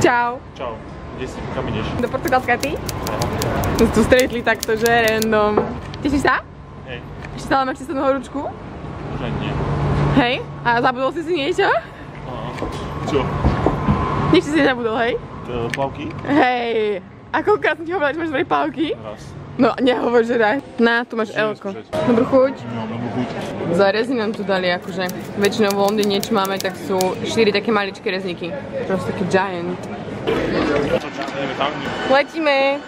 Čau. Čau. Kde si? Kam ideš? Do Portugalska ty? Sme tu stretli takto, že random. Tešíš sa? Hej. Ešte stále máš cestovnú horúčku? Už ani nie. Hej? A zabudol si niečo? Čo? Nič si nezabudol, hej? Plavky? Hej. A koľkokrát som ti hovorila, že máš dobré plavky? Raz. No, nehovor, že daj. Na, tu máš Elko. Dobrú chuť. Mám dobrú chuť. Za rezny nám tu dali, akože väčšinou v Londýne, čo máme, tak sú 4 také maličké rezníky. Proste taký giant. Letíme!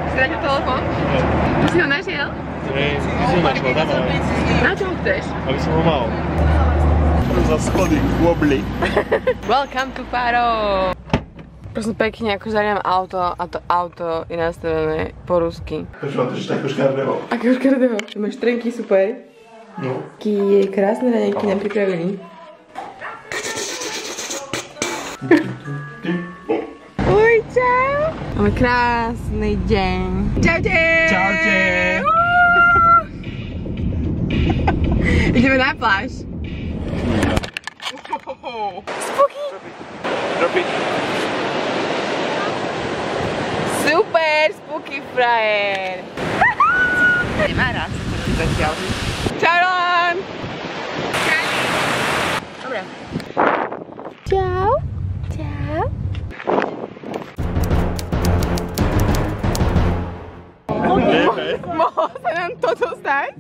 Si taký telefón? Ty si ho našiel? Hej, ty si ho našiel, dávaj. Na čo ho chceš? Aby som ho mal. Za schody, wobbly. Welcome to Faro! Prosím pekne, ako zariam auto a to auto je nastavené po rusky. Prečo máš takého škardého? Akého škardého? Máš trenky super. No. Aký je krásne raňajky nám pripravili. Uj, čau! Máme krásny deň. Čaute! Čaute! Ideme na pláž. Spooky! Drop it. Super, spooky frajer. Nemá rád sa to zatiaľ. Čau, Roland! Dobre. Čau. Čau. Mohlo sa nám toto stať?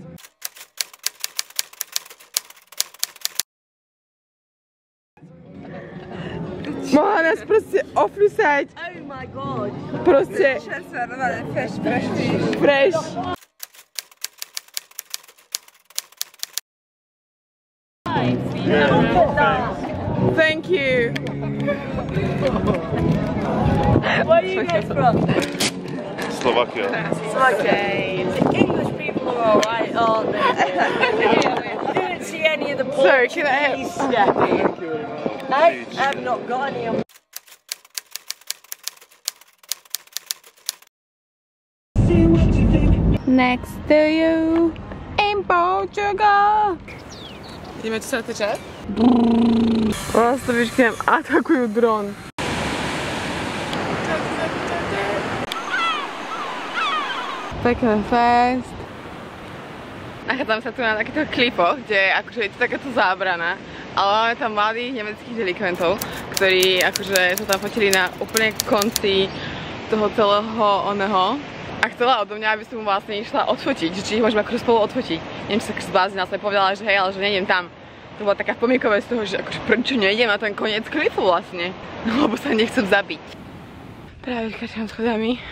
Mohla nás proste oflusať. Oh my god. Proste Čerstvá, normálne fresh fish. fresh. Thank you. Where are you guys from? Slovakia. Okay. The English people are alright, aren't they? I didn't see any of the Sorry, can I Portuguese stuff here. I have not got any of Next to you in Portugal. Ideme tu sa tečať? Lastovičky nám atakujú dron. Pekné fest. Nachádzame sa tu na takýchto klipoch, kde akože je to takáto zábrana. Ale máme tam mladých nemeckých delikventov, ktorí akože sa tam fotili na úplne konci toho celého oného. A chcela odo mňa, aby som mu vlastne išla odfotiť, či ich môžeme akože spolu odfotiť. Neviem, či sa zbláznila, som povedala, že hej, ale že nejdem tam. To bola taká pomieková z toho, že akože prečo nejdem na ten koniec klifu vlastne. No lebo sa nechcem zabiť. Práve skáčam schodami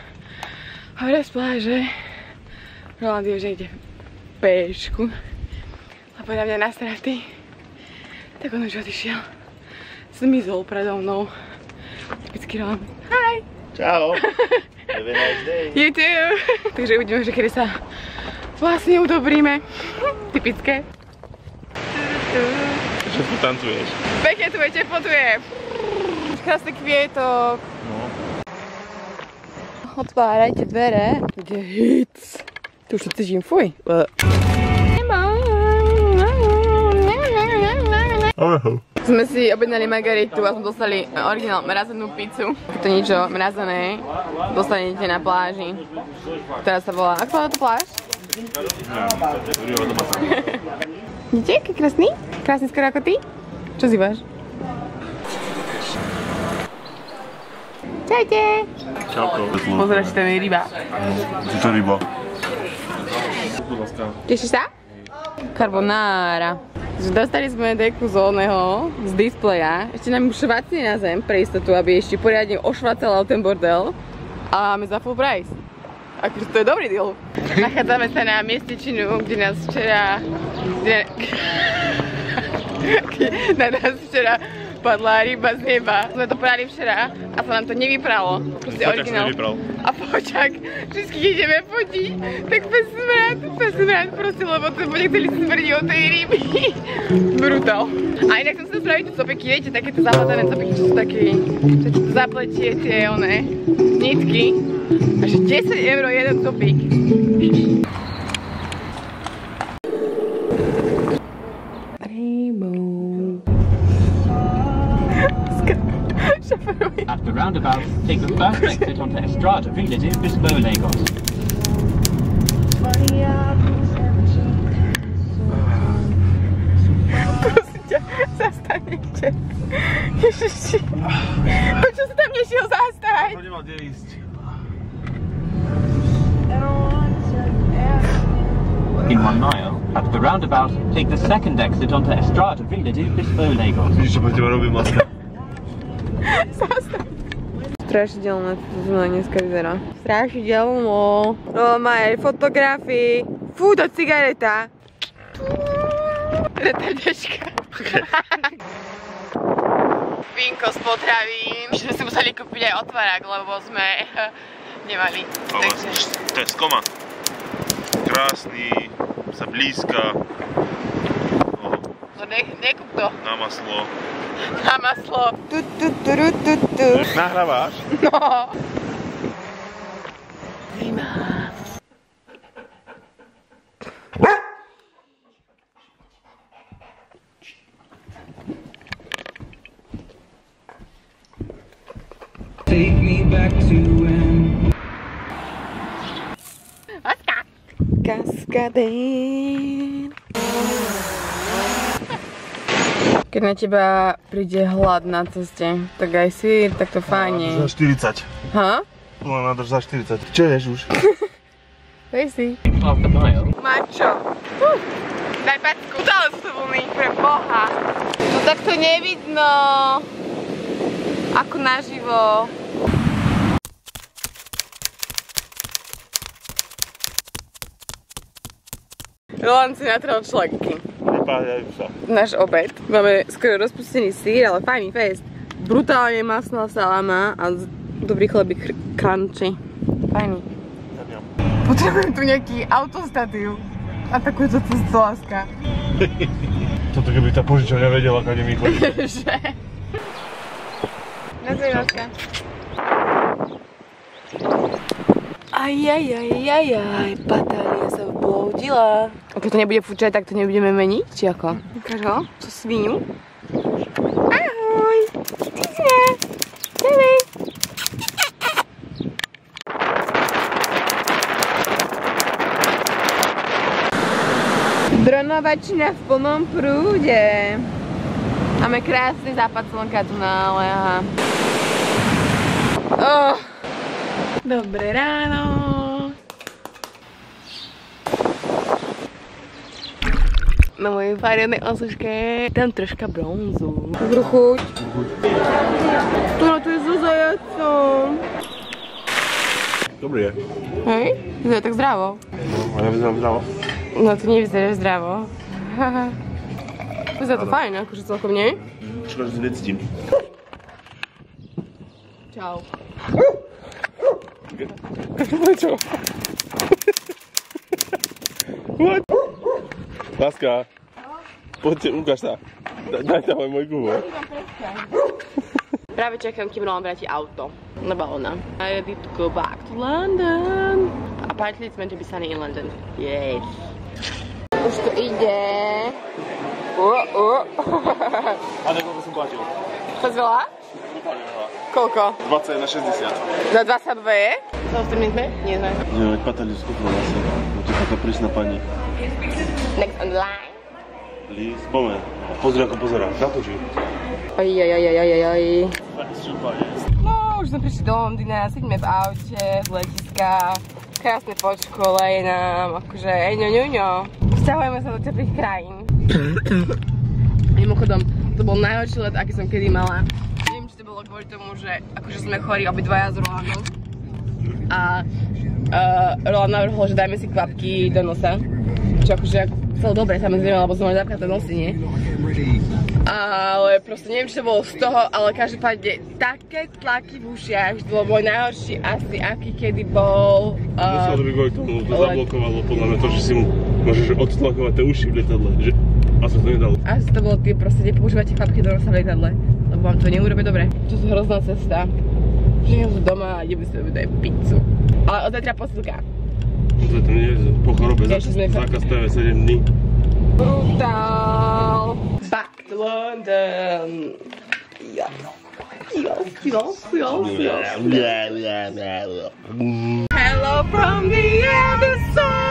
hore z pláže. Roland je, že ide péšku. A podľa mňa nastratý. Tak on už odišiel. Zmizol predo mnou. Typický Roland. Hi! Čau. Have a nice day. You too. Takže uvidíme, že kedy sa vlastne udobríme. Typické. Čo tu tancuješ? Pekne tu večer fotuje. Krásny kvietok. No. Otvárajte dvere. Kde hits. Tu už to cítim, fuj. Ahoj. Sme si objednali margaritu a sme dostali originál mrazenú pizzu. To niečo mrazené dostanete na pláži, ktorá sa volá, ako sa volá to pláž? Vidíte, aký krásny? Krásny skoro ako ty? Čo zývaš? Čaute! Čauko. Pozeraš, tam je ryba. Je to ryba. Tešíš sa? Carbonara. Dostali sme deku z oného, z displeja. Ešte nám ju švacne na zem pre istotu, aby ešte poriadne ošvacala ten bordel. A máme za full price. Akože to je dobrý deal. Nachádzame sa na miestečinu, kde nás včera... Na nás včera padla ryba z neba. Sme to prali včera a sa nám to nevypralo. Proste originál. A počak, všetkých ideme fotiť, tak pesmrad proste, lebo to nechceli smrdiť od tej ryby. Brutál. A inak som sa spraviť tu copeky, viete, takéto zapletané copeky, čo sú také, čo tu zapletie tie one nitky. Až 10 € jeden copik. At the roundabout, take the first exit onto Estrada Villa de Bispo, Lagos. Zastanete. Ježiši. Prečo sa tam nešiel zastať? To nemá kde ísť. In 1 mile, at the roundabout, take the second exit onto Estrada Villa de Bispo, Lagos. Vidíš, čo pre teba robím maska? Zastaň. Strašidelné to dneska vyzerá. Strašidelno. No má aj fotografii. Fú, to cigareta. Retardečka. Vínko z potravín. Že sme si museli kúpiť aj otvárák, lebo sme nemali. Ale to je skoma. Krásny, sa blízka. No nekúp to. Na maslo. Na maslo. Nahrávaš? No. Zima. Take me back to when Kaskadén. Keď na teba príde hlad na ceste, tak aj sír, tak to fajne. Za 40. Ha? No, nádrž za 40. Čo ješ už? Daj si. Half a mile. Mačo. Daj packu. Stále sú to vlny, pre Boha. No tak to nevidno. Ako naživo. Roland si natrel členky. Vypáľajú sa. Náš obed. Máme skoro rozpustený sír, ale fajný fest. Brutálne masná salama a dobrý chlebík crunchy. Fajný. Potrebujem tu nejaký autostatív. A takúto cestu láska. Toto keby tá požičovňa vedela, kade mi chodí. Že? Nazvej láska. Ajajajajaj, batária sa vbloudila. A keď to nebude fúčať, tak to nebudeme meniť, či ako? Ukáž ho, tú svinu. Ahoj, Disney, deli. Dronovačina v plnom prúde. Máme krásny západ slnka tu na Aleha. Dobré ráno. Na mojej farenej osuške tam troška bronzu. Dobrú chuť. Tu je so zajacom. Dobrý je. Hej? Vyzerá tak zdravo. No, a ja vyzerám zdravo. No to nevyzeráš zdravo. Vyzerá to fajn, akože celkom nie? Škoda, že si necítim. Čau. Čo? What? Láska. Poďte, ukáž sa. Daj tam aj môj gubor. Práve čakám, kým Roland vráti auto. Lebo ona. I ready to go back to London. Apparently it's meant to be sunny in London. Yes. Už to ide. A tak koľko som platil? Čas veľa? Koľko? 20 na 60. Za 22 je? Samozrejme sme? Nie sme. Nie, veď patali skupno zase. Bude taká prísna pani. Next on the line. Lís, poďme. Pozri, ako pozerá. Natočí. Ojojojojojojoj. No, už sme prišli do Londýna, sedíme v aute, z letiska. Krásne počkole je nám, akože ňoňoňo. Vzťahujeme sa do teplých krajín. Mimochodom, to bol najhorší let, aký som kedy mala. Neviem, či to bolo kvôli tomu, že akože sme chorí obidvaja s Rolandom. A Roland navrhol, že dajme si kvapky do nosa. Čo akože celé dobre, samozrejme, lebo sme mali zapchaté nosy, nie? Ale proste neviem, či to bolo z toho, ale každopádne také tlaky v ušiach, že to bol môj najhorší asi, aký kedy bol. Muselo to byť kvôli tomu, to zablokovalo podľa mňa to, že si môžeš odtlakovať tie uši v lietadle, že asi to nedalo. Asi to bolo tie proste, kde používate kvapky do nosa v lietadle, lebo vám to neurobí dobre. To je hrozná cesta. Všetko sú doma a ideme si dať pizzu. Ale od zajtra posilka. To nie je po chorobe, zákaz TV 7 dní. Brutál. Back to London. Hello from the other side.